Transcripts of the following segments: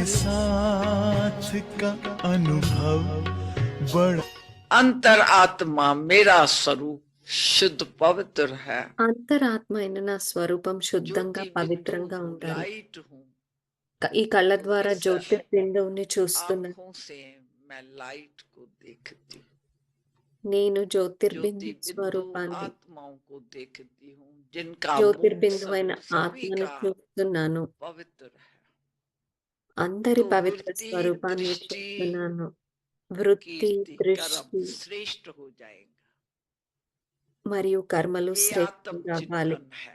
साथ का अनुभव बड़ा अंतरात्मा मेरा स्वरूप शुद्ध पवित्र है। అంతరాత్మ అయిన నా స్వరూపం శుద్ధంగా ज्योति बिंदु పవిత్రంగా हूँ, ఉండాలి. लाइट हूँ। ఈ కళ్ళ तो ద్వారా इस జ్యోతిర్బిందువుని చూస్తున్నా. आंखों से मैं लाइट को देखती हूँ। నేను ज्योति జ్యోతిర్బిందు बिंदु స్వరూపాన్ని, आत्माओं को देखती हूँ, जिनका मुख జ్యోతిర్బిందువైన सभी ఆత్మని का చూస్తున్నాను. पवित्र है। అందరి तो పవిత్ర वृत्ति స్వరూపాన్ని दृष्टि చూస్తున్నాను. వృత్తి, कीर्ति कर्म దృష్టి श्रेष्ठ हो जाएगा। మరియు కర్మలు ये శ్రేష్టం आत्म కావాలి. चिंतन है।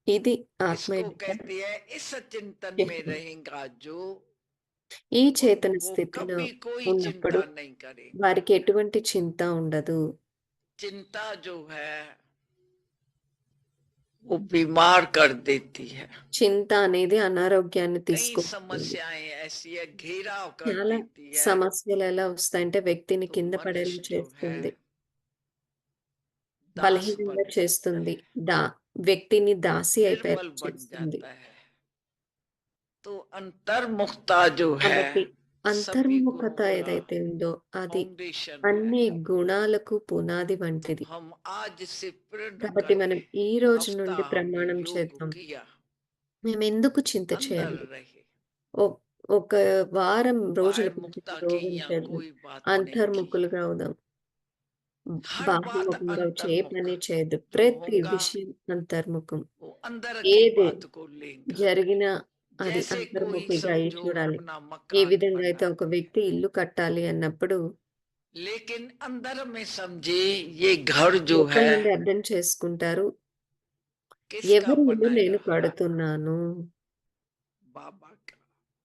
ఇది ఆత్మ इसको యొక్క कहते हैं इस चिंतन में చిహ్నం. रहेगा जो ఈ చేతన वो స్థితిలో कभी कोई ఉన్నప్పుడు चिंता नहीं करेगा। వారికి ఎటువంటి చింత ఉండదు. चिंता जो है वो बीमार कर देती है। చింత అనేది అనారోగ్యాన్ని कई తీసుకొస్తుంది. समस्याएं ऐसी है घेराव कर చాలా देती है। సమస్యలు ఎలా వస్తాయంటే వ్యక్తిని तो కింద పడేలా मनुष्य जो చేస్తుంది, है दास బలహీనంగా बन చేస్తుంది, వ్యక్తిని దాసి అయిపోయేలా निर्बल बन చేస్తుంది. जाता है। तो अंतर्मुखता जो है కాబట్టి सभी అంతర్ముఖత गुणों का ఏదైతే ఉందో అది फाउंडेशन అన్ని है। గుణాలకు పునాది तो వంటిది. हम आज से प्रण కాబట్టి करें, మనం ఈ రోజు हफ्ता నుండి हमने ప్రమాణం योग చేద్దాం. किया, మేము ఎందుకు చింత अंदर చేయాలి? रहे। ఒక వారం రోజుల పాటు बाह्यमुखता की యోగం यहाँ చేద్దాం. कोई बात नहीं की। అంతర్ముఖులుగా అవుదాం. हर बात బాహ్యముఖంగా వచ్చే ఏ పని अंतर्मुख చేయదు. जो ప్రతి होगा విషయం అంతర్ముఖం. वो अंदर की ఏది बात को लेगा। జరిగినా అది जैसे कोई అంతర్ముఖిగా అయి समझो చూడాలి. अपना ఏ मकान విధంగా అయితే बना, ఒక వ్యక్తి ఇల్లు కట్టాలి అన్నప్పుడు लेकिन अंदर में समझे ये घर जो లోపల है నుండి అర్థం చేసుకుంటారు, किसका ఎవరి ఇల్లు बनाया? నేను కడుతున్నాను. बाबा का।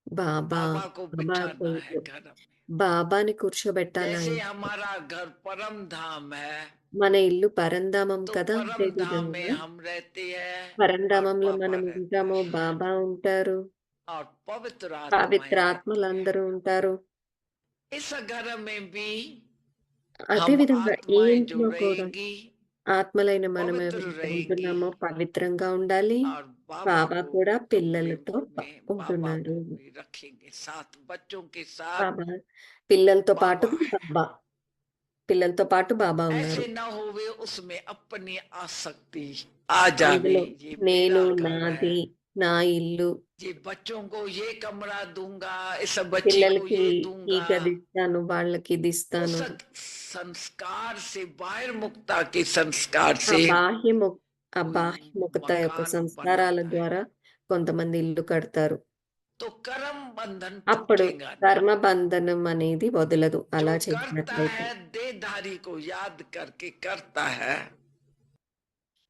బాబా, बाबा को బాబా बिठाना है ఇల్లు. घर में। బాబాని కూర్చోబెట్టాలా? जैसे हमारा घर परम धाम है, మన ఇల్లు పరంధామం तो కదా. परम అదే धाम में విధంగా हम रहते हैं और పరంధామంలో बाबा మనం रहते ఉంటాము, हैं బాబా ఉంటారు, और पवित्र పవిత్ర आत्माएं रहती ఆత్మలందరూ हैं। ఉంటారు. इस घर में भी అదే हम విధంగా ఈ आत्माएं जो ఇంట్లో కూడా रहेंगी ఆత్మలైన మనం पवित्र ఎవరైతే रहेंगी ఉంటున్నామో పవిత్రంగా ఉండాలి. और बाबा బాబా को కూడా अपने పిల్లలతో मुख में बाबा ఉంటున్నారు. मुख में रखेंगे, साथ बच्चों के साथ బాబా పిల్లలతో बाबा పాటుగా है। బాబా, పిల్లలతో పాటు బాబా ఉన్నారు. ऐसे ना होवे उसमें अपनी आसक्ति आ जावे, అందులో ये నేను, मेरा घर है, నాది, నా ఇల్లు, ये बच्चों को ये कमरा दूंगा, इस बच्ची को పిల్లలకి ये ఈ दूंगा। గది ఇస్తాను, వాళ్ళకి ఇది उस ఇస్తాను. संस्कार से बाहिर्मुखता के संस्कार ఆ से బాహ్యము ఆ कोई బాహ్యముఖత యొక్క मकान సంస్కారాల बनाता है। ద్వారా కొంతమంది ఇల్లు కడతారు. तो कर्म बंधन అప్పుడు टूटेगा नहीं। కర్మబంధనం అనేది వదలదు जो అలా करता చేసినట్లయితే. है देहधारी को याद करके करता है,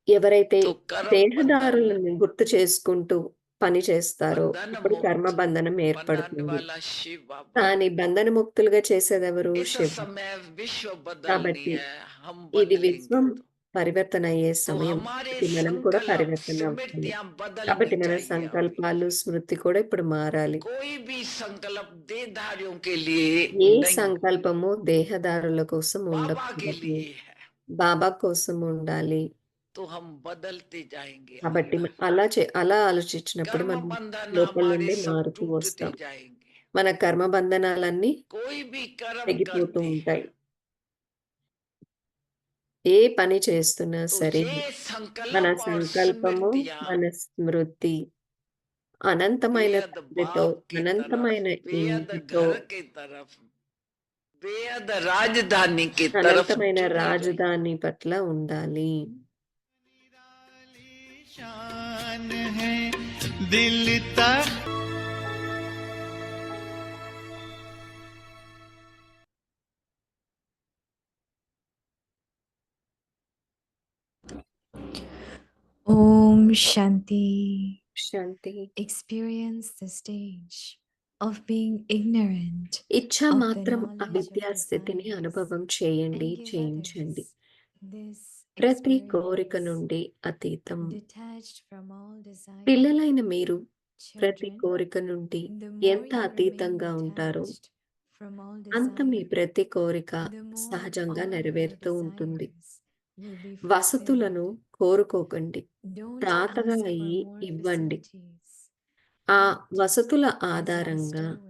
ఎవరైతే तो कर्म बंधन దేహదారులను గుర్తు చేసుకుంటూ పని చేస్తారో बंधन ఇప్పుడు मुक्त కర్మబంధనం बनाने ఏర్పడుతుంది. वाला शिव बाबा। కానీ బంధనముక్తులుగా చేసేదెవరు? इस శివ. समय विश्व बदलनी కాబట్టి है, हम ఇది बदलेंगे విశ్వం तो పరివర్తన అయ్యే तो సమయం. हमारे ఇది మనం కూడా संकल्प పరివర్తన అవ్వాలి. स्मृतियां बदलनी కాబట్టి మన चाहिए। अभी సంకల్పాలు, స్మృతి కూడా ఇప్పుడు మారాలి. कोई भी संकल्प देहधारियों के लिए ఏ नहीं, సంకల్పము దేహదారుల కోసం बाबा के ఉండకూడదు, लिए है। బాబా కోసం ఉండాలి. तो हम बदलते जाएंगे కాబట్టి अंदर। అలా ఆలోచించినప్పుడు कर्म మనం बंधन లోపల हमारे నుండి सब మారుతూ टूटते వస్తాం. जाएंगे। మన కర్మ బంధనాలన్నీ कोई भी कर्म తెగిపోతూ करते ఉంటాయి. हैं ఏ పని చేస్తున్నా तो సరే ये మన संकल्प और సంకల్పము, स्मृतियां మన స్మృతి అనంతమైన बेहद తండ్రితో, बाप की అనంతమైన तरफ, बेहद ఇంటితో, घर की तरफ, बेहद राजधानी की तरफ అనంతమైన जुड़ी रहे। రాజధాని పట్ల ఉండాలి. शान है दिल तक Om Shanti. Shanti. Experience the stage of being ignorant ఇచ్చా of the మాత్రం knowledge of అవిద్యా స్థితిని desires అనుభవం and చేయండి, give చేయించండి. others this ప్రతి కోరిక experience. నుండి అతీతం. Detached from all desire, పిల్లలైన మీరు ప్రతి children, కోరిక నుండి the more ఎంత you అతీతంగా remain ఉంటారో detached from all అంత మీ desire, ప్రతి కోరిక the more సహజంగా all your నెరవేరుతూ ఉంటుంది. desires will be వసతులను fulfilled. కోరుకోకండి, Don't దాతగా ask for అయ్యి more ఇవ్వండి. facilities. ఆ act వసతుల as a ఆధారంగా bestower.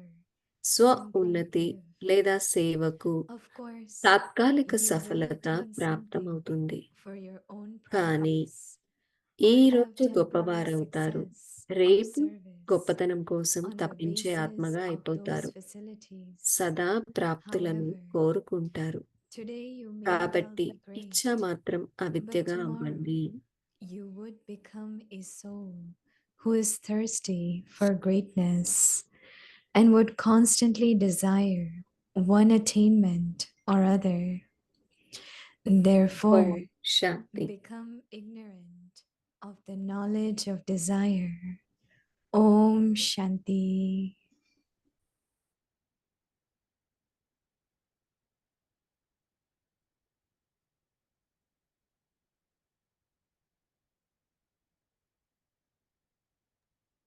స్వ Something ఉన్నతి give. లేదా సేవకు Of course, తాత్కాలిక you will సఫలత attain something ప్రాప్తమవుతుంది. for your own కానీ progress or have ఈరోజు temporary గొప్పవారవుతారు. success of రేపు service గొప్పతనం కోసం on the తపించే basis ఆత్మగా of those అయిపోతారు. facilities. సదా ప్రాప్తులను However, కోరుకుంటారు. today you may కాబట్టి love the ఇచ్చ great, మాత్రం but అవిద్యగా tomorrow అవ్వండి. you would become a soul who is thirsty for greatness and would constantly desire one attainment or other. Therefore, Om Shanti. become ignorant of the knowledge of desire. Om Shanti.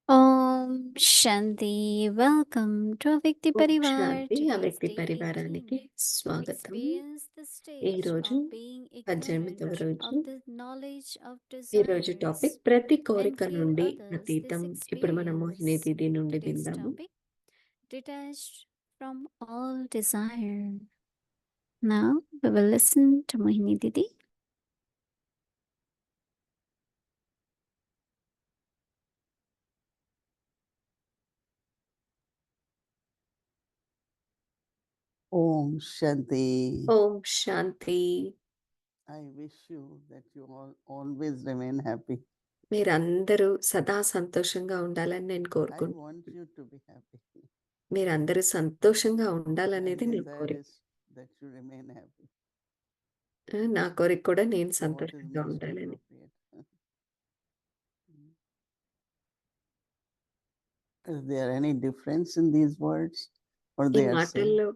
Om Shanti. Welcome to వ్యక్తి ఓం పరివార్. శాంతి. ఆ Today's వ్యక్తి day పరివారానికి 18. స్వాగతం. Experience the stage ఈరోజు of being 18వ ignorant రోజు. of the knowledge of ఈరోజు desires topic ప్రతి and కోరిక feel నుండి others this అతీతం. ఇప్పుడు మనం మోహిని experience. దీది నుండి Today's విందాము. topic, detached from all desire. Now we will listen to Mohini Didi. Om Shanti. Om Shanti. I wish you that you all always remain happy. మీరందరూ సదా సంతోషంగా ఉండాలని నేను I కోరుకుంటున్నాను. want you to be happy. మీరందరూ సంతోషంగా My ఉండాలనేది నా desire కోరిక. is that you remain happy. నా కోరిక కూడా నేను So what is సంతోషంగా most ఉండాలని. appropriate? Is there any difference in these words or ఈ they are same? మాటల్లో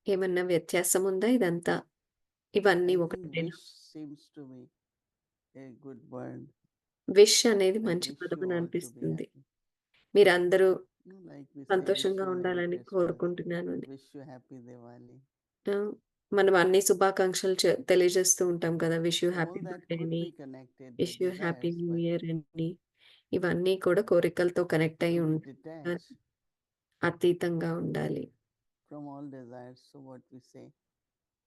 ఏమన్నా వ్యత్యాసం ఉందా? ఇదంతా ఇవన్నీ I think ఒకటేనా? wish seems to be a good word. Wish అనేది I మంచి wish పదం you అని all to be అనిపిస్తుంది. happy. మీరందరూ Like we say, wish సంతోషంగా you Merry ఉండాలని Christmas, కోరుకుంటున్నాను అని. wish you Happy Diwali. మనం అన్ని శుభాకాంక్షలు తెలియజేస్తూ ఉంటాం కదా! Wish you All happy that birthday could అని, be connected with wish you happy desires, new but year అని. ఇవన్నీ కూడా కోరికలతో కనెక్ట్ అయ్యి to be ఉంటాయి. detached అతీతంగా ఉండాలి. from all desires. So what we say,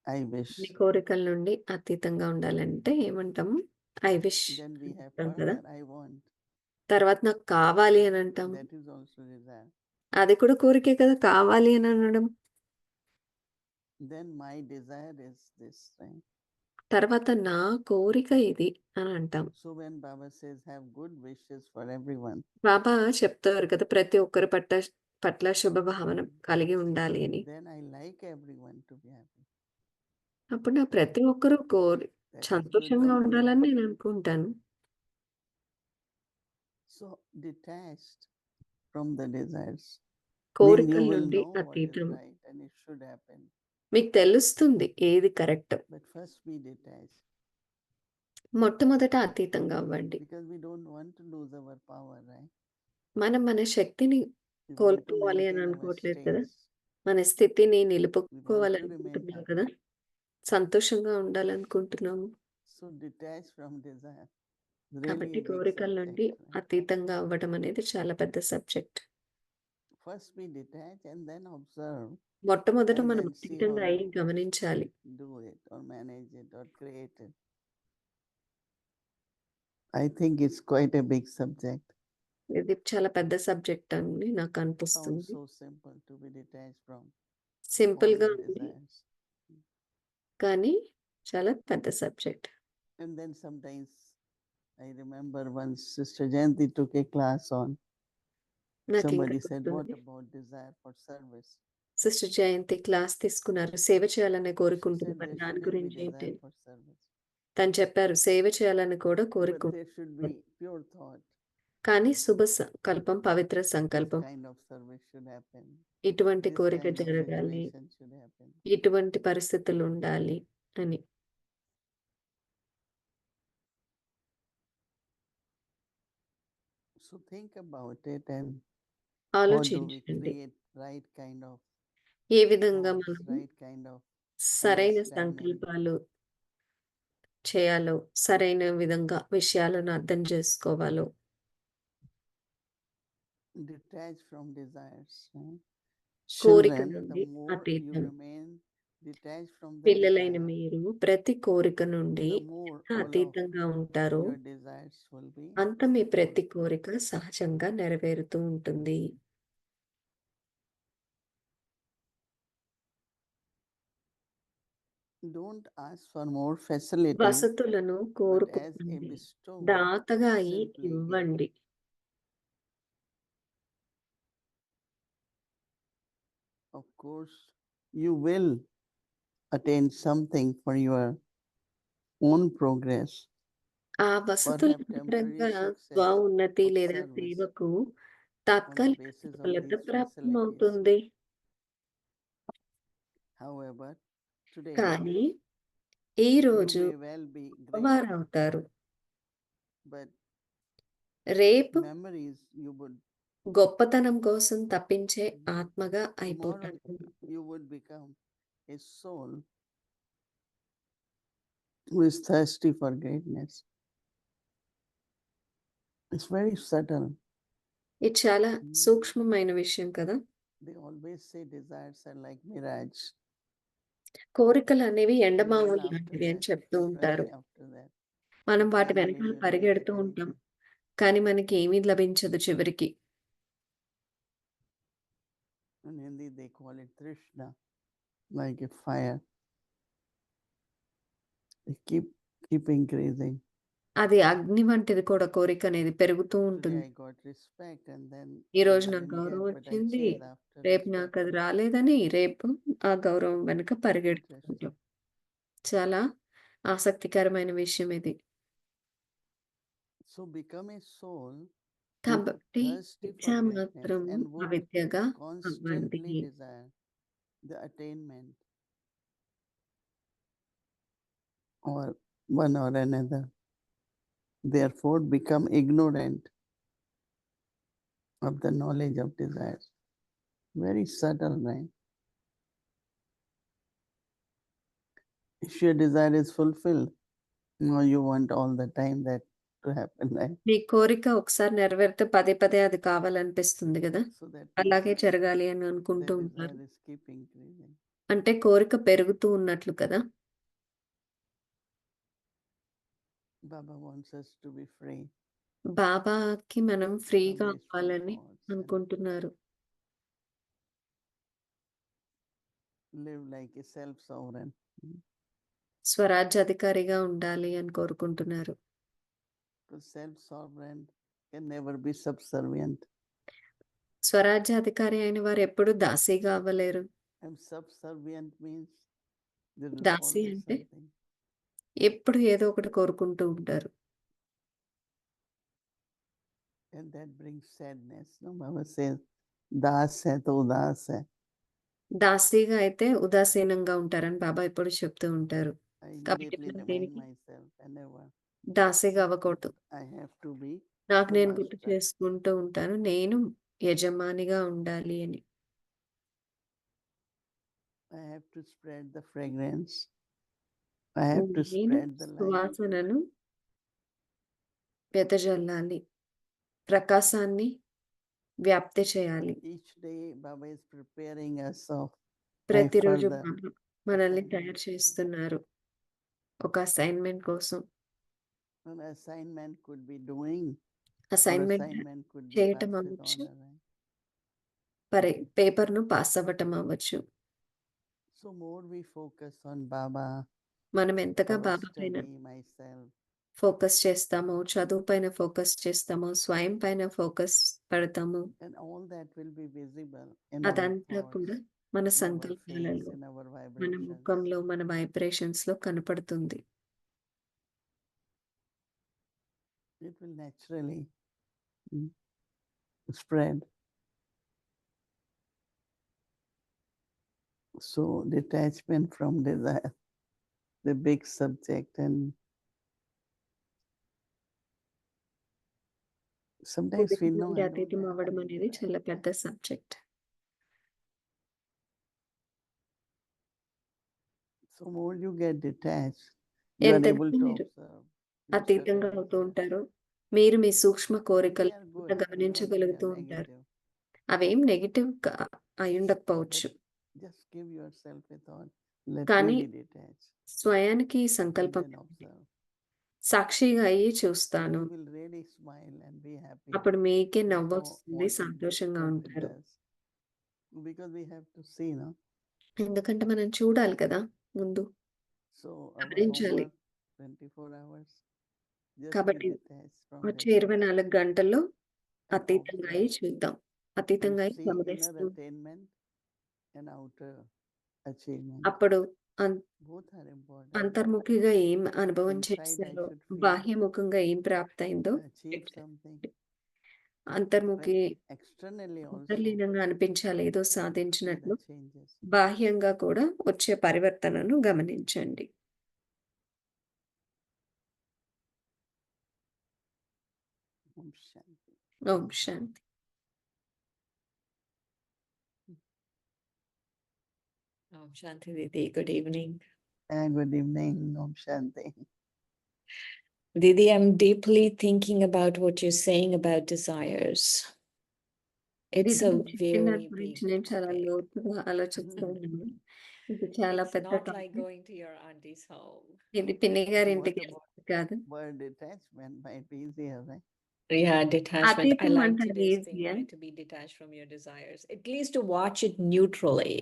I wish. అన్ని కోరికల నుండి అతీతంగా ఉండాలంటే ఏమంటాము? I wish Then we have అంటాం కదా! further, I want. తర్వాత నాకు కావాలి అని అంటాం. That is also desire. అది కూడా కోరికే కదా! కావాలి అని అనడం. Then my desire is this, right? తర్వాత నా కోరిక ఇది అని అంటాం. So when Baba says have good wishes for everyone, బాబా చెప్తారు కదా! ప్రతి ఒక్కరి పట్ల శుభ భావన కలిగి ఉండాలి అని. then I like everyone to be happy. అప్పుడు నా ప్రతి ఒక్కరూ That is good సంతోషంగా for me. ఉండాలని నేను అనుకుంటాను. So detached from the desires. Then కోరికల you will నుండి know what is అతీతం. right and it should happen. మీకు తెలుస్తుంది ఏది correct. But first be detached. మొట్టమొదట అతీతంగా అవ్వండి. Because we don't want to lose our power, right? మనం మన శక్తిని We want to కోల్పోవాలి అని maintain our అనుకోవట్లేదు కదా! states. మన స్థితిని We want to నిలుపుకోవాలనుకుంటున్నాం remain కదా! happy. సంతోషంగా ఉండాలనుకుంటున్నాము. So detached from desire is really కాబట్టి a big కోరికల నుండి subject, right? అతీతంగా అవ్వడం అనేది చాలా పెద్ద subject. First be detached and then observe మొట్టమొదట and మనం then see అతీతంగా how అయి you గమనించాలి. do it or manage it or create it. I think it's quite a big subject. ఇది చాలా పెద్ద సబ్జెక్ట్ అని నాకు Sounds అనిపిస్తుంది. so simple to be detached from all సింపుల్‌గా the ఉంది. desires. కానీ చాలా పెద్ద subject. And then sometimes I remember once Sister Jayanti took a class on, నాకింకా somebody said, what గుర్తుంది. about desire for service? Sister Jayanti class తీసుకున్నారు. సేవ చేయాలని She కోరుకుంటుంది. said మరి there దాని shouldn't be గురించి ఏంటి desire అని. for service. తను చెప్పారు సేవ చేయాలని కూడా But కోరిక there should be pure thought. కానీ శుభ సంకల్పం, పవిత్ర This సంకల్పం. kind of service should happen. ఇటువంటి This కోరిక kind of జరగాలి. situation should happen. ఇటువంటి పరిస్థితులు ఉండాలి అని. So think about it and how do we ఆలోచించండి. create right kind of ఏ విధంగా thoughts, మనము right kind of సరైన understanding. సంకల్పాలు చేయాలో, సరైన విధంగా విషయాలను అర్థం చేసుకోవాలో. detached from desires. కోరిక Children, the నుండి more you అతీతం. remain detached from the పిల్లలైన desire, మీరు ప్రతి కోరిక నుండి the more all of అతీతంగా ఉంటారో your desires will be అంత మీ ప్రతి fulfilled. కోరిక సహజంగా నెరవేరుతూ ఉంటుంది. Don't ask for more facility, వసతులను but as a కోరుకోకండి, bestower, దాతగా అయి simply give. ఇవ్వండి. Of course, you will attain something for your own progress, ఆ వసతుల perhaps temporary పరంగా success స్వ ఉన్నతి of లేదా service సేవకు on the తాత్కాలిక basis of ప్రతిఫలత these facilities. ప్రాప్తమవుతుంది. However, today కానీ ఈ you రోజు may well be great, గొప్పవారవుతారు, but రేపు memories you would గొప్పతనం కోసం తప్పించే ఆత్మగా tomorrow అయిపోతారు. you would become a soul who is thirsty for greatness. It's very subtle. ఇది చాలా సూక్ష్మమైన విషయం కదా. They always say desires are like mirage. కోరికలు అనేవి We run ఎండమావులు after లాంటివి అని that, చెప్తూ ఉంటారు. running after that. మనం But వాటి finally వెనకాల you never పరిగెడుతూ get ఉంటాం, anything. కానీ మనకి ఏమీ లభించదు చివరికి. In Hindi they call it Trishna, like a fire. They keep increasing. అది అగ్ని వంటిది కూడా, కోరిక అనేది పెరుగుతూ Today ఉంటుంది. I got respect and then ఈ I రోజు నాకు didn't గౌరవం get, but I వచ్చింది, chase after రేపు respect. నాకు అది రాలేదని రేపు ఆ గౌరవం వెనుక పరిగెడుతుంటాం. Interesting. చాలా ఆసక్తికరమైన విషయం ఇది. So become a soul who కాబట్టి thirsty for ఇచ్చా greatness మాత్రం and would అవిద్యగా అవ్వండి. constantly desire the attainment or one or another. Therefore, become ignorant of the knowledge of desires. Very subtle, right? If your desire is fulfilled, now you want all the time that to happen, right? మీ కోరిక ఒకసారి నెరవేరితే పదే పదే అది కావాలనిపిస్తుంది కదా. So that అలాగే means జరగాలి అని the అనుకుంటూ ఉంటారు. desire is keep increasing. అంటే కోరిక పెరుగుతూ ఉన్నట్లు కదా. Baba wants us to be free. బాబాకి మనం ఫ్రీగా Some wasteful అవ్వాలని thoughts and అనుకుంటున్నారు. live like a self-sovereign. స్వరాజ్యాధికారిగా ఉండాలి అని కోరుకుంటున్నారు. Because self-sovereign can never be subservient. స్వరాజ్యాధికారి అయిన వారు ఎప్పుడు దాసీగా అవ్వలేరు. And subservient means there is Dasi always అంటే something. ఎప్పుడు ఏదో ఒకటి కోరుకుంటూ ఉంటారు. And that brings sadness. No, Baba says, das hai to udas hai. దాసీగా అయితే ఉదాసీనంగా ఉంటారని బాబా ఎప్పుడు చెప్తూ ఉంటారు. I కాబట్టి immediately మనం remind దేనికి myself whenever దాసీగా అవ్వకూడదు. I have to be నాకు the నేను గుర్తు master. చేసుకుంటూ ఉంటాను, నేను యజమానిగా ఉండాలి అని. I have to spread the fragrance. I have to నేను spread the light. సువాసనను వెదజల్లాలి, ప్రకాశాన్ని వ్యాప్తి చేయాలి. Each day Baba is preparing us of ప్రతిరోజు further బాబా మనల్ని assignment. తయారు చేస్తున్నారు ఒక అసైన్మెంట్ కోసం. An assignment could be doing, or assignment assignment could be చేయటం passed అవ్వచ్చు, on. Right? పేపర్ను పాస్ అవ్వటం అవ్వచ్చు. So more we focus on Baba, మనం ఎంతగా our బాబా పైన study, myself, ఫోకస్ చేస్తామో, చదువు పైన ఫోకస్ చేస్తామో, స్వయం పైన ఫోకస్ పెడతాము, and all that will be visible in our అదంతా thoughts, కూడా మన in our face, సంకల్పాలలో, in our మన vibrations. ముఖంలో, మన వైబ్రేషన్స్ లో కనపడుతుంది. It will naturally spread. So detachment from desire, the big subject, and sometimes కోరిక we know నుండి I don't అతీతం have అవ్వడం any అనేది desire. చాలా పెద్ద subject. So more you get detached, you are ఎంతగా able to మీరు observe your అతీతంగా subtle అవుతూ desires. ఉంటారు, మీరు మీ సూక్ష్మ They కోరికలు are good, they గమనించగలుగుతూ are ఉంటారు. negative. అవేం negative అయ్యుండకపోవచ్చు. Just give yourself a thought. Let కానీ me be detached. స్వయానికి And సంకల్పం then చేయండి. observe. సాక్షిగా అయ్యి చూస్తాను. You will really smile and be happy. అప్పుడు మీకే You know నవ్వొస్తుంది. what it సంతోషంగా ఉంటారు. does. Because we have to see, no? ఎందుకంటే మనం చూడాలి కదా ముందు. So our గమనించాలి. homework 24 hours. Just be కాబట్టి detached from వచ్చే that. 24 గంటల్లో And అతీతంగా అయ్యి observe. చూద్దాం. And అతీతంగా అయ్యి see inner గమనిస్తూ attainment and outer achievement. అప్పుడు Both are important. అంతర్ముఖిగా ఏం అనుభవం Inside I చేశారో, should feel బాహ్యముఖంగా ఏం ప్రాప్తయిందో achieve something. అంతర్ముఖి But externally also అంతర్లీనంగా అనిపించాలి ఏదో see సాధించినట్లు. the changes. బాహ్యంగా కూడా వచ్చే పరివర్తనను గమనించండి. Om Shanti. ఓం శాంతి. ఓం శాంతి దీది. Good evening. And good evening. Om Shanti. Didi, I'm deeply thinking about what you're saying about desires. It's Didi a మీరు చెప్పిన very దాని big గురించి నేను చాలా topic. లోతుగా ఆలోచిస్తూ ఉన్నాను. ఇది చాలా It's పెద్ద not like topic. going to your auntie's home. ఇది పిన్ని గారి What ఇంటికి about కాదు. word detachment might be easier, right? Yeah, detachment. I అతీతం like అంటే అది today's thing, ఈజీయా? right? To be detached from your desires. At least to watch it neutrally.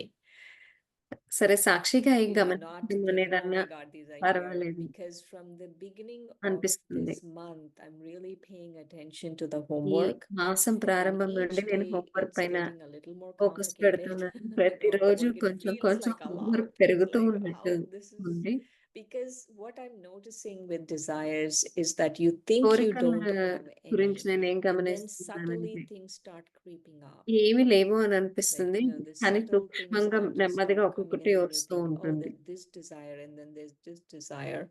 సరే సాక్షిగా అయి You know, not గమనించడం thinking, oh అనేదన్నా my God, these are here. పర్వాలేదు Because from the beginning of అనిపిస్తుంది. this month, I'm really paying attention to the ఈ homework. మాసం And ప్రారంభం each నుండి నేను day హోంవర్క్ it's పైన getting a little more focus complicated. పెడుతున్నాను. The more ప్రతిరోజు homework, it కొంచెం feels కొంచెం like a homework lot. It's పెరుగుతూ like, ఉన్నట్టు wow, this is ఉంది. because what I'm noticing with desires is that you think you కోరికల don't have గురించి any, నేనేం and then గమనిస్తున్నానంటే subtly things start creeping up. ఏమి లేవు అని Like, అనిపిస్తుంది. you know, the కానీ subtle things సూక్ష్మంగా start నెమ్మదిగా coming, ఒక్కొక్కటి and then you వస్తూ think, oh, ఉంటుంది. there's this desire, and then there's this desire.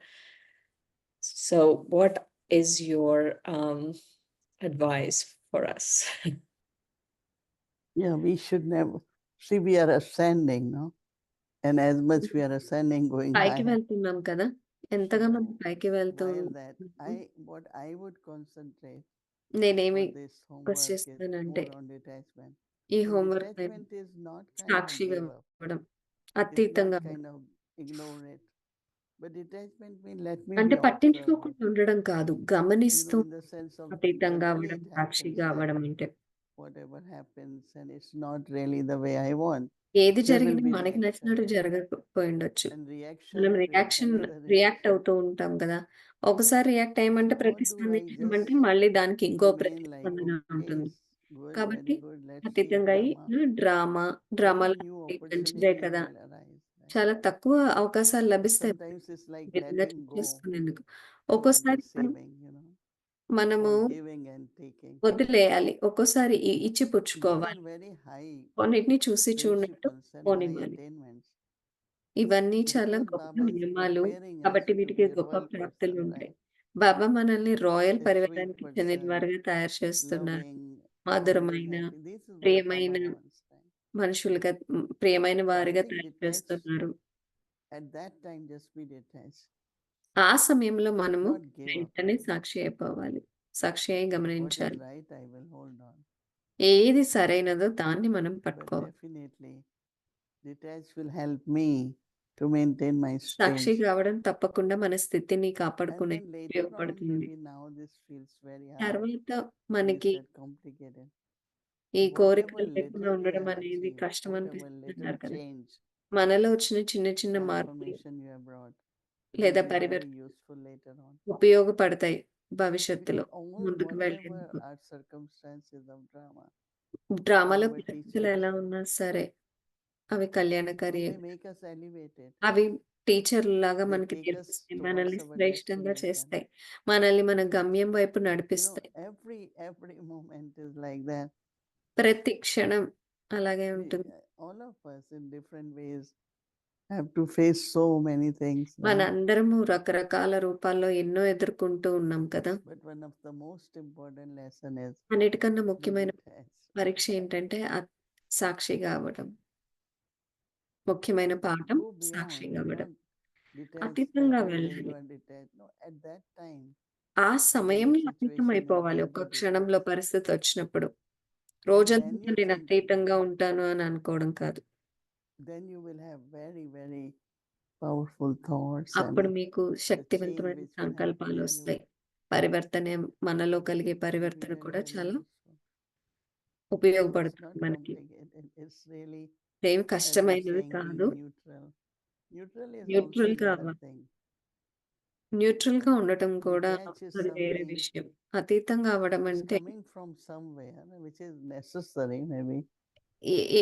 So, what is your advice for us? Yeah, we should never see we are ascending, no? And as much we are ascending, going పైకి higher. వెళ్తున్నాం కదా, ఎంతగా మనం So, పైకి వెళ్తూ while that, ఉన్నాము. what I would concentrate నేనేమి for this focus homework is చేస్తున్నానంటే more on detachment. ఈ So homework detachment is not kind of సాక్షిగా give up. అవ్వడం, It's అతీతంగా not kind of ignore it. But detachment means let me అంటే be observer. పట్టించుకోకుండా ఉండడం కాదు, You గమనిస్తూ know, in the sense of అతీతంగా generally అవ్వడం, it సాక్షిగా happens అవ్వడం that అంటే whatever happens and it's not really the way I want. ఏది There will జరిగినా be మనకి reaction. నచ్చినట్టు జరగకపోయి ఉండొచ్చు. And మనం reaction creates another react reaction. అవుతూ ఉంటాం కదా. ఒకసారి రియాక్ట్ అయ్యామంటే So what do I ప్రతిస్పందించామంటే just మళ్ళీ దానికి ఇంకో remain like, ప్రతిస్పందన okay, ఉంటుంది. good, కాబట్టి very good, let's see అతీతంగా అయ్యి drama. Every డ్రామాలో new మంచిదే opportunities కదా. will arise. Right? చాలా తక్కువ అవకాశాలు But లభిస్తాయి sometimes it's like ఈ విధంగా letting go, చేసుకునేందుకు. not ఒక్కోసారి receiving, you know, మనము or giving and taking. వదిలేయాలి. ఒక్కోసారి ఇచ్చి These పుచ్చుకోవాలి. are very high కొన్నిటిని చూసి చూడనట్టు principles and high పోనివ్వాలి. attainments. ఇవన్నీ చాలా Because గొప్ప Baba is నియమాలు. preparing us కాబట్టి to వీటికి be a గొప్ప royal ప్రాప్తులు person, ఉంటాయి. right? బాబా మనల్ని రాయల్ A sweet పరివారానికి person, చెందినవారుగా తయారు చేస్తున్నారు. loving, always మధురమైన, happy. This is what ప్రియమైన Baba wants, right? మనుషులుగా ప్రియమైన So I వారిగా think తయారు detached చేస్తున్నారు. at that time, just be detached, ఆ సమయంలో మనము not give up. వెంటనే సాక్షి అయిపోవాలి. సాక్షి అయి What is గమనించాలి. right, I will hold on. ఏది సరైనదో దాన్ని మనం But పట్టుకోవాలి. definitely, detached will help me to maintain my Sakshi stage. కావడం తప్పకుండా మన స్థితిని And కాపాడుకునే then later on, ఉపయోగపడుతుంది. maybe now this feels very hard. తర్వాత You మనకి said complicated. ఈ Whatever కోరికలు little లేకుండా we ఉండడం have అనేది achieved, కష్టం whatever little అనిపిస్తున్నారు కదా. change, మనలో వచ్చిన చిన్న చిన్న మార్పులు transformation you have brought, will లేదా be very పరివర్తన useful later on. ఉపయోగపడతాయి భవిష్యత్తులో Because all ముందుకు whatever వెళ్ళేందుకు. are circumstances of drama, డ్రామాలో whatever పరిస్థితులు ఎలా teachers, ఉన్నా సరే అవి so కళ్యాణకారి they make us elevated. అవి టీచర్‌లాగా They మనకి take us నేర్పిస్తాయి. towards మనల్ని our శ్రేష్టంగా destination. చేస్తాయి. మనల్ని మన గమ్యం వైపు You know, నడిపిస్తాయి. every moment is like that. ప్రతి క్షణం అలాగే We, ఉంటుంది. all of us in different ways have to face so many things, right? మనందరము రకరకాల రూపాల్లో ఎన్నో ఎదుర్కొంటూ ఉన్నాం కదా. But one of the most important lesson is అన్నిటికన్నా be ముఖ్యమైన detached. పరీక్ష ఏంటంటే సాక్షిగా అవ్వడం. ముఖ్యమైన పాఠం Go beyond, సాక్షిగా అవ్వడం. not detached అతీతంగా that only when వెళ్ళాలి. you are detached. No, at that time, ఆ when the సమయంలో situation అతీతం అయిపోవాలి. appears, ఒక be క్షణంలో detached. పరిస్థితి వచ్చినప్పుడు. then రోజంతా you నేను think అతీతంగా ఉంటాను అని అనుకోవడం కాదు. then you will have very, very powerful thoughts and అప్పుడు మీకు the change శక్తివంతమైన which will happen in సంకల్పాలొస్తాయి. you పరివర్తన మనలో కలిగే will be పరివర్తన very, కూడా very చాలా useful. So it's ఉపయోగపడుతుంది not మనకి. complicated. It's really, ఇదేమి as you're కష్టమైనవి saying, కాదు. being neutral. Neutral is also న్యూట్రల్‌గా another thing. న్యూట్రల్‌గా ఉండటం కూడా Detach is అది వేరే something విషయం. అతీతంగా అవ్వడం is అంటే coming from somewhere, which is necessary, maybe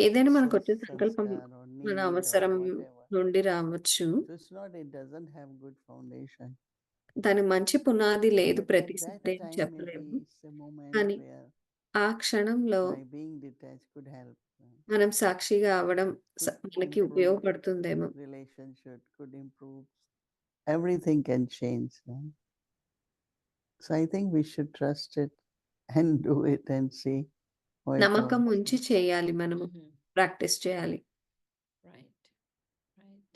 ఏదైనా మనకొచ్చే సంకల్పం sanskar or మన need or అవసరం whatever. నుండి రావచ్చు. So it's not, it doesn't have good foundation. దానికి మంచి పునాది లేదు But at that ప్రతిసారి అని time, చెప్పలేము. maybe it's a moment కానీ where ఆ క్షణంలో my being detached could help. మనం సాక్షిగా అవ్వడం Could మనకి improve ఉపయోగపడుతుందేమో. relationship, could improve. Everything can change. So I think we should trust it and do it and see how it నమ్మకం works. ఉంచి చేయాలి మనము. Mhm. ప్రాక్టీస్ చేయాలి. Right, right.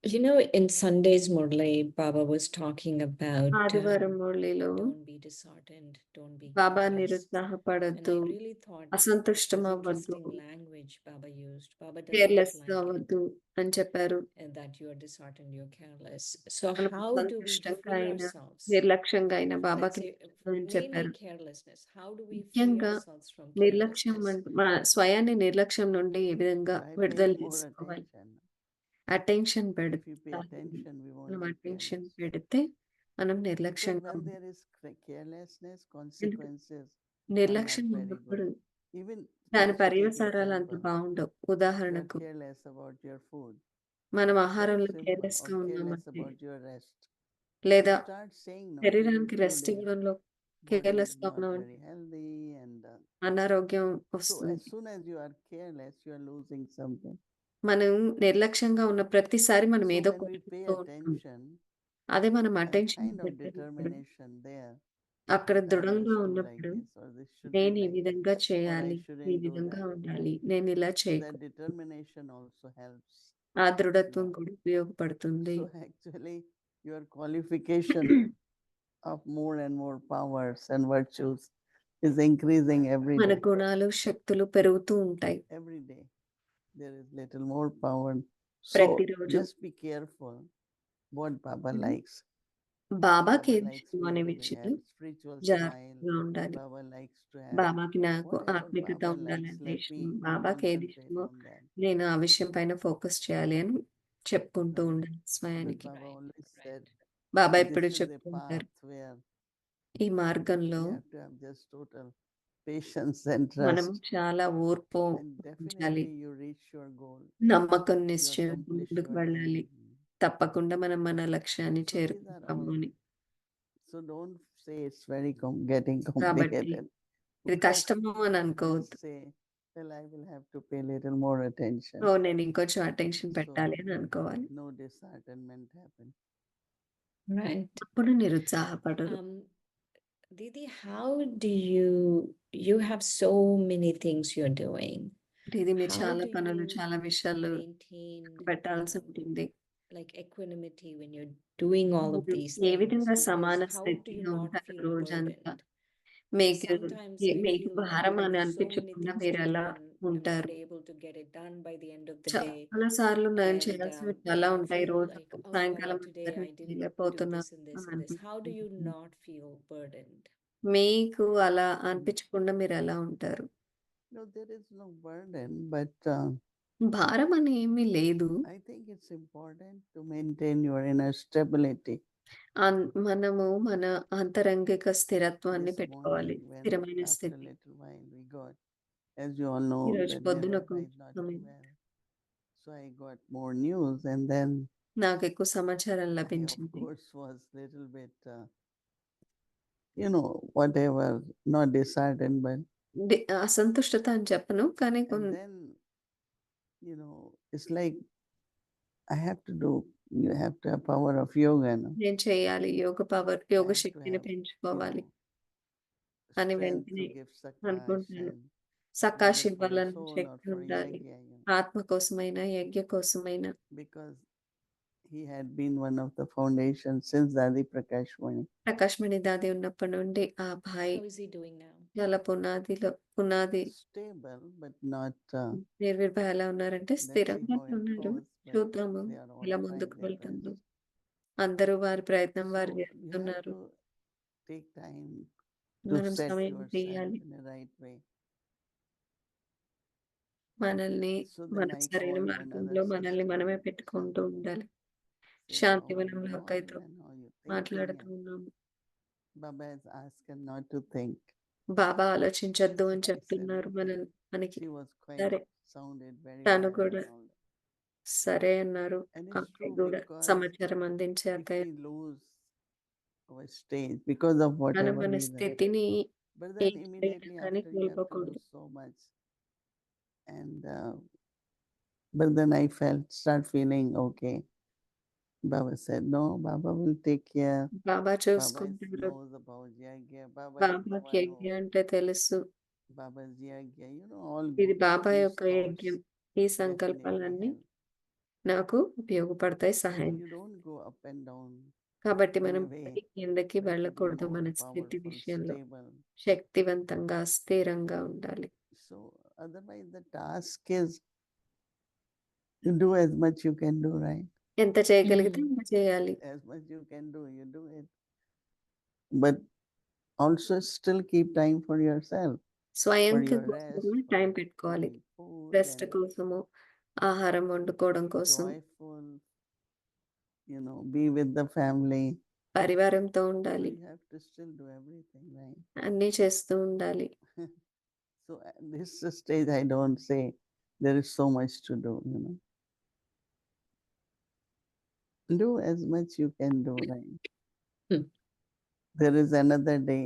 You know, in Sunday's Murli, Baba was talking about ఆదివారం మురళిలో don't be disheartened, don't be Baba careless. And నిరుత్సాహపడద్దు, I really thought అసంతుష్టం this అవ్వద్దు, interesting language Baba used. Baba does not careless like it అవ్వద్దు అని చెప్పారు. that you are disheartened, you're careless. So మనం how do we సంతుష్టంగా free అయినా ourselves? నిర్లక్ష్యంగా అయినా Let's బాబాకి say అని mainly చెప్పారు. carelessness. How do we free ముఖ్యంగా ourselves from నిర్లక్ష్యం carelessness? మన స్వయాన్ని నిర్లక్ష్యం నుండి ఏ విధంగా By విడుదల paying more చేసుకోవాలి. attention. అటెన్షన్ If పెడితే you pay attention, we won't మనం be అటెన్షన్ careless. పెడితే మనం Because నిర్లక్ష్యంగా when ఉంటాం. there is carelessness, consequences are నిర్లక్ష్యం not very ఉన్నప్పుడు good. Even దాని just take పర్యవసారాలు అంత example, బాగుండవు. you are ఉదాహరణకు careless about your food. మనం Very ఆహారంలో simple. కేర్లెస్ Or గా careless ఉన్నామంటే about your rest. లేదా You start saying no to శరీరానికి your రెస్ట్ food. ఇవ్వడంలో Body is కేర్లెస్ గా not ఉన్నామంటే very healthy, and అనారోగ్యం so వస్తుంది. as soon as you are careless, you are losing something. మనం నిర్లక్ష్యంగా ఉన్న ప్రతిసారి మనం So ఏదో when we pay కోల్పోతూ ఉంటాం. attention, అదే మనం a అటెన్షన్ kind of పెట్టినప్పుడు determination there. అక్కడ that I దృఢంగా must do like ఉన్నప్పుడు this, or this should be నేను ఈ like విధంగా this, or I చేయాలి, ఈ shouldn't do విధంగా that. ఉండాలి, నేను ఇలా So that చేయకూడదు. determination also helps. ఆ దృఢత్వం lot. కూడా ఉపయోగపడుతుంది. So actually, your qualification of more and more powers and virtues is increasing every మన day. గుణాలు శక్తులు పెరుగుతూ ఉంటాయి. Every day there is little more power. So ప్రతిరోజు just be careful what Baba Mhm. likes. బాబాకి Baba ఏది likes ఇష్టమో me అనే to విషయంలో have spiritual smile. జాగ్రత్తగా ఉండాలి. Baba likes to have బాబాకి నాకు whatever ఆత్మికత Baba likes. ఉండాలంటే Let ఇష్టం. me బాబాకి ఏది concentrate ఇష్టమో on that. నేను ఆ విషయం పైన ఫోకస్ చేయాలి అని చెప్పుకుంటూ Right. ఉండాలి Because స్వయానికి. Baba always said, Baba this ఎప్పుడు is a చెప్తూ ఉంటారు, path where ఈ మార్గంలో you have to have just total patience and మనం trust, చాలా ఓర్పు and ఉంచాలి, definitely you reach your goal, నమ్మకం you నిశ్చయం accomplish ముందుకు your వెళ్ళాలి. goal. తప్పకుండా మనం మన లక్ష్యాన్ని So these are చేరుకుంటాము all. అని. So don't say it's very getting కాబట్టి complicated. ఇది But కష్టము అని అనుకోవద్దు. just say, well, I will have to pay little more attention. ఓ నేను ఇంకొంచెం అటెన్షన్ So పెట్టాలి అని అనుకోవాలి. no disheartenment happen. Right. అప్పుడు నిరుత్సాహపడరు. Didi, how do you have so many things you're doing? ఇది మీరు How చాలా do పనులు, you చాలా విషయాలు maintain పెట్టాల్సి ఉంటుంది. like equanimity when you're doing all of మీరు these ఏ things? విధంగా Because సమాన how do స్థితిగా you not ఉంటారు feel రోజంతా? burdened? మీకు Sometimes I మీకు feel like భారం I అని have so many అనిపించకుండా things మీరు to do ఎలా and I'm not ఉంటారు? able to get it done by the end of the day. చాలా సార్లు నేను And చేయాల్సినవి చాలా I ఉంటాయి. feel రోజు like, oh సాయంకాలం Baba, today అందరినీ I didn't do చేయలేకపోతున్నా this and this అని and this. How do you అనిపిస్తుంది. not feel burdened? మీకు అలా అనిపించకుండా మీరు ఎలా ఉంటారు? No, there is no burden, but భారం అని ఏమీ లేదు. I think it's important to maintain your inner stability. మనము మన ఆంతరంగిక స్థిరత్వాన్ని This పెట్టుకోవాలి. morning, when స్థిరమైన after a స్థితి. little while we got, as you all know, ఈరోజు that పొద్దున Baba is not కొంచెం well. So I got more news, and then నాకు ఎక్కువ సమాచారం I, of లభించింది. course, was little bit, whatever, not disheartened, but అసంతుష్టత అని చెప్పను. కానీ and then, it's like I have to do. You have to have power of yoga, no? నేను చేయాలి. యోగ I have to శక్తిని have, పెంచుకోవాలి strength to వెంటనే give sakash, అనుకుంటాను. and సకాష్ whether for the ఇవ్వాలన్న soul or శక్తి for ఉండాలి. yajna, ఆత్మ కోసమైనా, యజ్ఞ కోసమైనా. because He had been one of the foundations since Dadi Prakash Mani. Prakash మణి దాది ఉన్నప్పటి నుండి ఆ భాయ్ How is he doing now? చాలా పునాది Stable, but not. నిర్వీర్ భాయ్ ఎలా ఉన్నారంటే Let's see స్థిరంగా how it ఉన్నారు. goes, but చూద్దాము they are all ఇలా trying ముందుకు their వెళ్తుందో. best. అందరూ వారి ప్రయత్నం వారు So you have చేస్తున్నారు. to take time to మనం set సమయం yourself తీయాలి. in the right way. మనల్ని So then మన I సరైన called మార్గంలో another మనల్ని sister, మనమే పెట్టుకుంటూ Shantivam. ఉండాలి. Said, శాంతివనంలో "How are you అక్కయ్యతో doing and how you మాట్లాడుతూ thinking?" ఉన్నాము. And Baba has asked her not to think. బాబా ఆలోచించొద్దు అని So I said, చెప్తున్నారు "Okay." మనకి. She was సరే quite sounded very తను well కూడా and all that. సరే అన్నారు. And it's అక్కయ్య true కూడా because సమాచారం అందించే if అక్కయ్య we lose our stage because of మనం whatever మన reason, స్థితిని but ఏం then చేయలేం immediately కానీ after you have to కోల్పోకూడదు. lose so much. And but then I start feeling okay. Baba said, "No, Baba will take care. Baba Baba చూసుకుంటారు. knows about Yagya. Baba is the బాబాకి one యజ్ఞ who అంటే తెలుసు. Baba's Yagya. All ఇది బాబా these యొక్క thoughts యజ్ఞం. ఈ definitely సంకల్పాలన్నీ help. నాకు ఉపయోగపడతాయి, So సహాయం. you don't go up and down కాబట్టి in మనం a way, పైకి కిందకి but to be వెళ్ళకూడదు. మన more స్థితి powerful, విషయంలో stable. శక్తివంతంగా స్థిరంగా ఉండాలి. So otherwise the task is to do as much you can do, right? ఎంత చేయగలిగితే అంత చేయాలి. As much you can do, you do it. But also still keep time for yourself, for స్వయంకి your rest, కోసము for time పెట్టుకోవాలి. cooking food rest and కోసము, ఆహారం వండుకోవడం be కోసం, joyful, be with the family. పరివారంతో So ఉండాలి. you have to still do everything, right? అన్నీ చేస్తూ ఉండాలి. So at this stage, I don't say there is so much to do, Do as much you can do, right? Hmm. There is another day.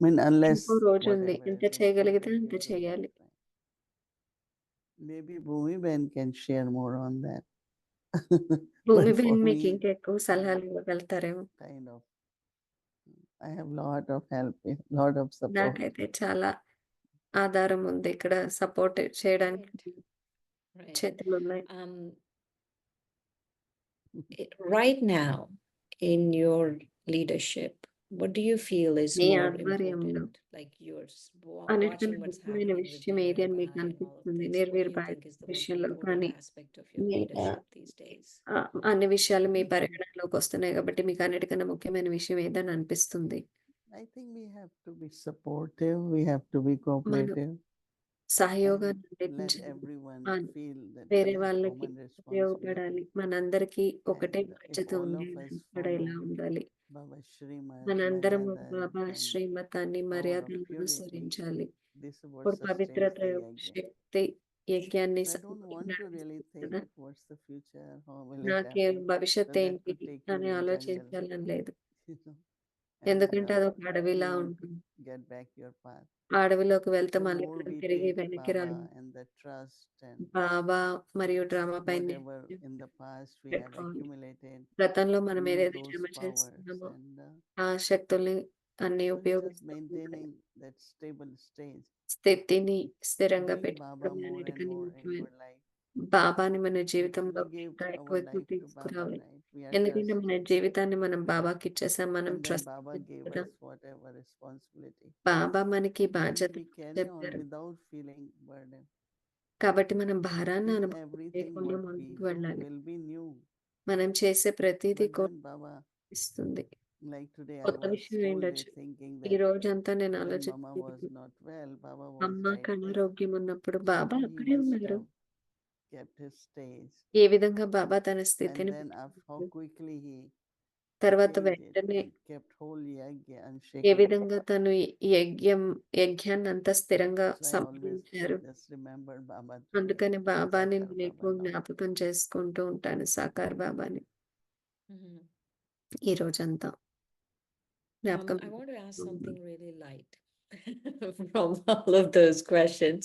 I mean, unless ఇంకో రోజు ఉంది. whatever ఎంత is చేయగలిగితే important, అంత you do it, చేయాలి. right? Maybe Bhumi Ben can share more on that. భూమి But for Ben మీకు me, ఇంకా ఎక్కువ సలహాలు ఇవ్వగలుగుతారేమో. kind of, I have lot of help, lot of support. నాకైతే చాలా ఆధారం ఉంది. ఇక్కడ సపోర్ట్ చేయడానికి Right. చేతులు ఉన్నాయి. Right now, in your leadership, what do you feel is me more ఆధ్వర్యంలో important? Like you're అన్నిటికన్నా watching what's ముఖ్యమైన happening with విషయం ఏది అని మీకు Neerbai and all of అనిపిస్తుంది? this. What do నిర్వీర్ you Bhai think is the most విషయంలో important కానీ aspect of your me leadership these days? అన్ని విషయాలు మీ పరిగణనలోకి వస్తున్నాయి కాబట్టి మీకు అన్నిటికన్నా ముఖ్యమైన విషయం ఏదని అనిపిస్తుంది? I think we have to be supportive, we have to be cooperative, సహయోగాన్ని and let అందించాలి. everyone and feel that వేరే we have వాళ్ళకి common responsibility. ఉపయోగపడాలి. మనందరికీ ఒకటే And if బాధ్యత all ఉంది. of us పడేలా follow ఉండాలి. Baba Shrimad, మనందరం Maryadas Baba and శ్రీమతాన్ని, power of మర్యాదలను purity, అనుసరించాలి. this is what ఇప్పుడు sustains పవిత్రత the యొక్క yajna. శక్తి యజ్ఞాన్ని So I don't want to really నడిపిస్తుంది think కదా. what's the future, how will it నాకే happen. భవిష్యత్ So that ఏంటి could take you అని in jungle, ఆలోచించాలని లేదు. and ఎందుకంటే అదొక అడవిలా you ఉంటుంది. get back your path. ఆ అడవిలోకి వెళ్తే The మళ్ళీ more మనం we తిరిగి take వెనక్కి రాము. Baba and the trust and బాబా మరియు డ్రామా పైన whatever in the past we have పెట్టుకోవాలి. accumulated, గతంలో మనం use ఏదైతే those జమ powers చేస్తున్నామో and ఆ శక్తుల్ని అన్ని so it's just ఉపయోగిస్తూ ఉండాలి. maintaining that stable stage. స్థితిని స్థిరంగా Bring Baba పెట్టుకోవడం more and అన్నిటికన్నా more in ముఖ్యమైనది. your life. బాబాని మన Because జీవితంలో we gave ఇంకా our ఎక్కువ life to Baba, తీసుకురావాలి. right? We are ఎందుకంటే మన trusted. జీవితాన్ని మనం బాబాకి ఇచ్చేసాం. మనం And then trust Baba gave కదా. us whatever responsibility. బాబా మనకి And బాధ్యత we carry on చెప్పారు. without feeling burden. కాబట్టి మనం భారాన్ని Doing అనుభవం everything లేకుండా what we ముందుకు do వెళ్ళాలి. will be new. మనం చేసే ప్రతిదీ But కూడా then Baba, ఇస్తుంది. like today I కొత్త was విషయం whole day ఏంటొచ్చు. thinking ఈ that రోజంతా నేను when Mama was ఆలోచిస్తున్నాను. not well, Baba was అమ్మకి right there. అనారోగ్యం ఉన్నప్పుడు So బాబా how he అక్కడే must ఉన్నారు. have kept his stage. ఏ విధంగా బాబా తన And స్థితిని then how quickly he తర్వాత changed it వెంటనే and kept whole yagya A unshaken. విధంగా తను ఈ యజ్ఞాన్ని అంతా స్థిరంగా So I always సంపాదించారు. just remember Baba today, అందుకని బాబాని Sakar నేను ఎక్కువ Baba now. జ్ఞాపకం చేసుకుంటూ ఉంటాను. సాకార్ బాబాని ఈ రోజంతా జ్ఞాపకం I want to ask చేసుకుంటూ something ఉన్నాను. really light from all of those questions.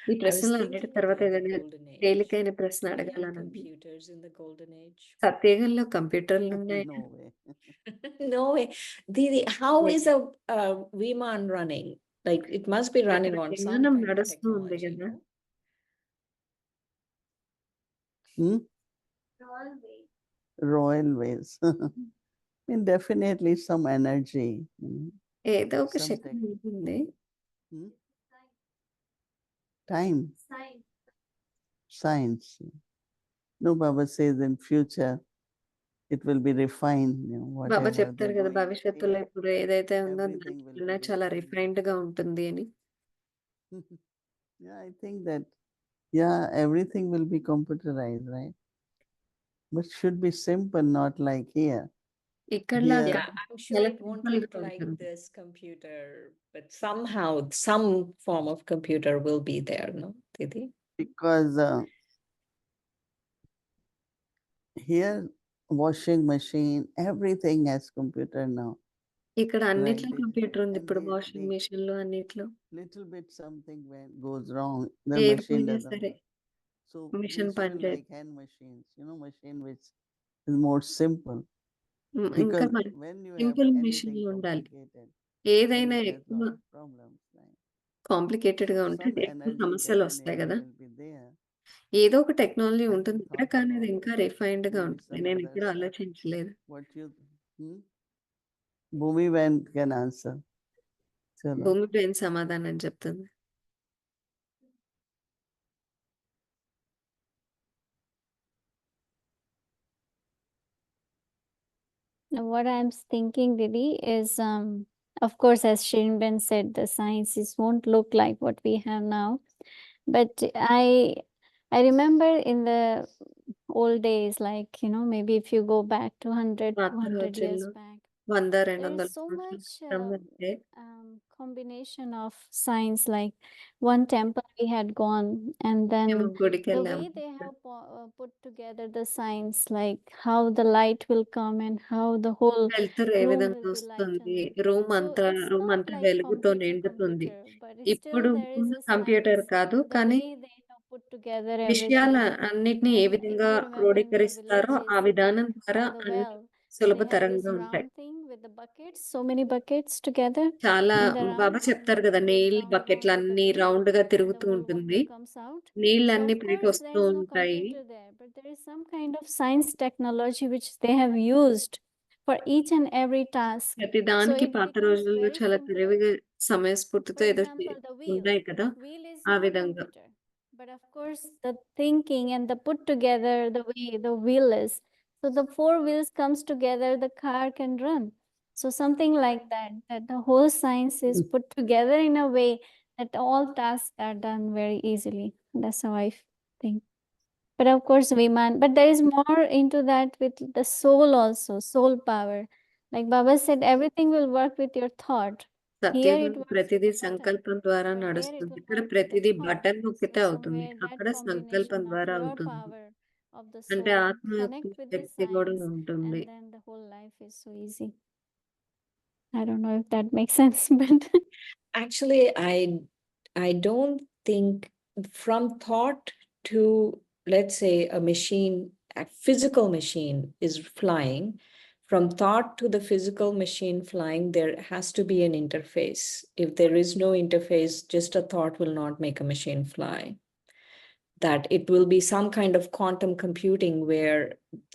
ఈ I was ప్రశ్నలు అన్నిటి thinking తర్వాత about the ఏదైనా golden age. తేలికైన ప్రశ్న Do we have అడగాలనండి. computers in the golden age? సత్యయుగంలో కంప్యూటర్లు ఉన్నాయి. No way. No way. Didi, how is a Viman running? Like it must be running on some విమానం kind of నడుస్తూ ఉంది technology, కదా. no? Hmm? royal ways. I mean, definitely some energy, ఏదో ఒక some శక్తి tech, ఉంటుంది. time, science. No, Baba says in future it will be refined. Baba Whatever they're చెప్తారు కదా doing భవిష్యత్తులో here, ఇప్పుడు ఏదైతే ఉందో everything will దానికన్నా be చాలా refined. రిఫైన్డ్ గా ఉంటుంది అని. Yeah, I think that, yeah, everything will be computerized, right? But should be simple, not like here. ఇక్కడలాగా Here, Yeah, I'm sure చాలా it won't సింపుల్ look గా like ఉంటుంది. this computer, but somehow some form of computer will be there, no, Didi? because here washing machine, everything has computer now. ఇక్కడ అన్నిట్లో Right, computer ఉంది. and ఇప్పుడు washing the machine లో అన్నిట్లో little bit something when goes wrong, the ఏది machine పోయినా doesn't సరే work. So we machine still పనిచేయదు. like hand machines, machine which is more simple. ఇంకా Because when you have simple anything మెషిన్లు ఉండాలి. complicated, ఏదైనా then there's ఎక్కువ lot of problems. Right? Complicated గా So ఉంటే some ఎక్కువ energy సమస్యలు వస్తాయి definitely కదా. will be there. ఏదో ఒక టెక్నాలజీ I ఉంటుంది haven't ఇక్కడ, thought కానీ అది about ఇంకా it. రిఫైన్డ్ గా Maybe ఉంటుంది. some నేను others ఎప్పుడు are. ఆలోచించలేదు. What you Bhumi when can answer. Chalo. భూమి పైన సమాధానం చెప్తుంది. Now, what I'm thinking, Didi, is of course, as Shirin said, the sciences won't look like what we have now. But I remember in the old days, like, maybe if you go back to 100, పాత 200 years రోజుల్లో back, 100-200 there is so సంవత్సరాల much క్రితం అయితే combination of science. Like one temple we had gone, and then మేము గుడికి the వెళ్ళాము. way they have put together the science, like how the light will come and how the whole వెలుతురు ఏ room విధంగా will be వస్తుంది, lightened. Room So అంతా it's room not అంతా like వెలుగుతో completely నిండుతుంది. computer, but still ఇప్పుడు there is ఉన్న a computer science. కాదు, The కానీ way they have put together విషయాల everything. అన్నిటిని ఏ And if విధంగా you remember in the క్రోడీకరిస్తారో ఆ villages, విధానం ద్వారా the అన్ని well, they have this సులభతరంగా ఉంటాయి. round thing with the buckets, so many buckets together చాలా in the బాబా round. చెప్తారు కదా, It goes నీళ్ళ round, బకెట్లు round with the అన్ని wind, రౌండ్ గా and the తిరుగుతూ whole ఉంటుంది. water comes out. So నీళ్ళన్నీ of పైకి course వస్తూ there is no ఉంటాయి. computer there, but there is some kind of science technology which they have used for each and every task. ప్రతి So దానికి it పాత becomes రోజుల్లో very చాలా simple. తెలివిగా సమయస్ఫూర్తితో For ఏదో example, the wheel. ఉన్నాయి కదా, Wheel is ఆ not విధంగా computer, but of course the thinking and the put together, the way the wheel is. So the four wheels comes together, the car can run. So something like that, that the whole science is put together in a way that all tasks are done very easily. That's how I think. But of course, but there is more into that with the soul also, soul power. Like Baba said, everything will work with your thought. Here సత్యుగంలో it works with ప్రతిదీ the button, సంకల్పం ద్వారా but here it నడుస్తుంది. will ఇక్కడ work with the ప్రతిదీ thought. Button So నొక్కితే అవుతుంది, somewhere that అక్కడ సంకల్పం combination of ద్వారా your అవుతుంది. power of the అంటే soul ఆత్మ యొక్క connect with the శక్తి కూడా science, ఉంటుంది. and then the whole life is so easy. I don't know if that makes sense, but Actually, I don't think from thought to, let's say, a physical machine is flying. From thought to the physical machine flying, there has to be an interface. If there is no interface, just a thought will not make a machine fly. That it will be some kind of quantum computing where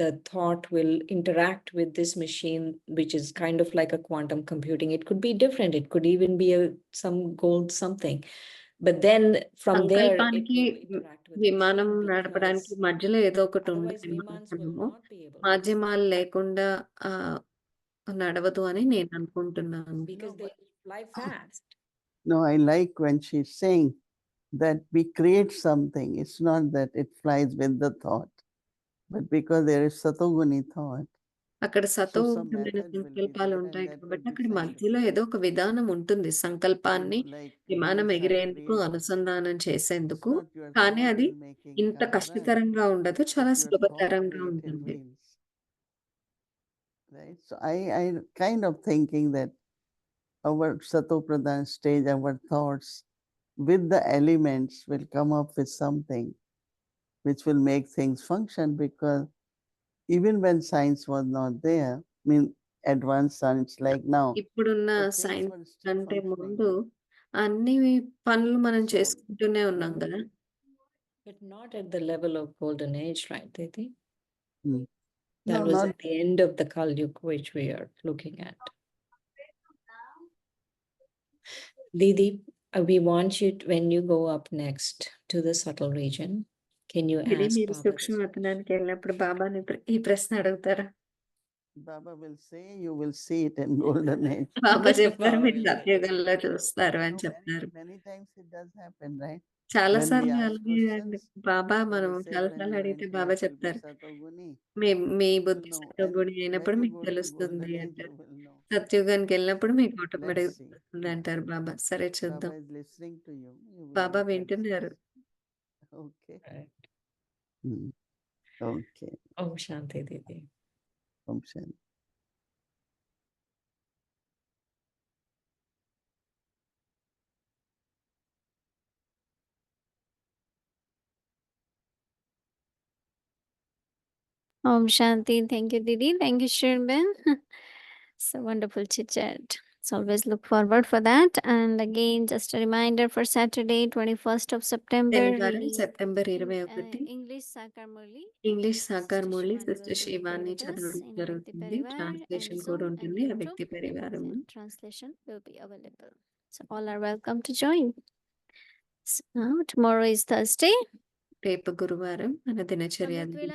the thought will interact with this machine, which is kind of like a quantum computing. It could be different. It could even be some gold something. But then from there, it సంకల్పానికి will interact with the విమానం machine, నడపడానికి because మధ్యలో ఏదో ఒకటి otherwise ఉండాలి. vimans will మనము not be able to మాధ్యమాలు లేకుండా నడవదు అని నేను అనుకుంటున్నాను. because they fly fast. No, I like when she's saying that we create something. It's not that it flies with the thought, but because there is satoguni thought. అక్కడ So some సతోగుణమైన method will be సంకల్పాలు there, and ఉంటాయి that will కాబట్టి be అక్కడ scientific. మధ్యలో ఏదో ఒక విధానం ఉంటుంది సంకల్పాన్ని Like విమానం wheels are ఎగిరేందుకు created. అనుసంధానం It's చేసేందుకు. not your కానీ thought అది will making ఇంత car run, కష్టతరంగా ఉండదు, చాలా but your thought సులభతరంగా created ఉంటుంది. wheels. Right? So I kind of thinking that our Satopradhan stage, our thoughts with the elements will come up with something which will make things function, because even when science was not there, I mean advanced science like now, ఇప్పుడున్న the things science were still కంటే functioning. ముందు అన్ని పనులు మనం So, చేసుకుంటూనే ఉన్నాం కదా. But not at the level of golden age, right, Didi? That No, was not- at the end of the Kali Yuga, which we are looking at. Didi, we want you, when you go up next to the subtle region, can you ఇది ask మీరు Baba this సూక్ష్మవతనానికి వెళ్ళినప్పుడు బాబాని ఈ ప్రశ్న అడుగుతారా? Baba will say, you will see it in golden age. బాబా చెప్తారు Baba మీరు will say. సత్యుగంలో చూస్తారు అని No, చెప్తారు. many times it does happen, right? చాలా When we సార్లు ask అలాగే అండి. questions, బాబా so మనం they say, చాలా when సార్లు your అడిగితే intellect బాబా will be చెప్తారు. Satoguni, మీ you will బుద్ధి know. And సత్వగుణి when అయినప్పుడు you మీకు go to తెలుస్తుంది golden age, అంటారు. you will know. సత్యుగానికి వెళ్ళినప్పుడు మీకు Let's ఆటోమేటిక్ see. వస్తుంది అంటారు బాబా. సరే చూద్దాం. Baba is listening to you. You will Baba look at వింటున్నారు. this. Okay. Right. Okay. Om Shanti Didi. Om Shanti. Om Shanti. Thank you, Didi. Thank you, Shirben. So wonderful chit chat. So always look forward for that. And again, just a reminder for Saturday, 21st of September. శనివారం September 21 English Sakar Murli. English Sakar Murali Shivani will sister be Shivani with us చదవడం in Avakti జరుగుతుంది. Parivar translation and కూడా Zoom ఉంటుంది and ఆ వ్యక్తి YouTube. పరివారం. And translation will be available. So all are welcome to join. So now tomorrow is Thursday. రేపు గురువారం మన దినచర్య Amritwela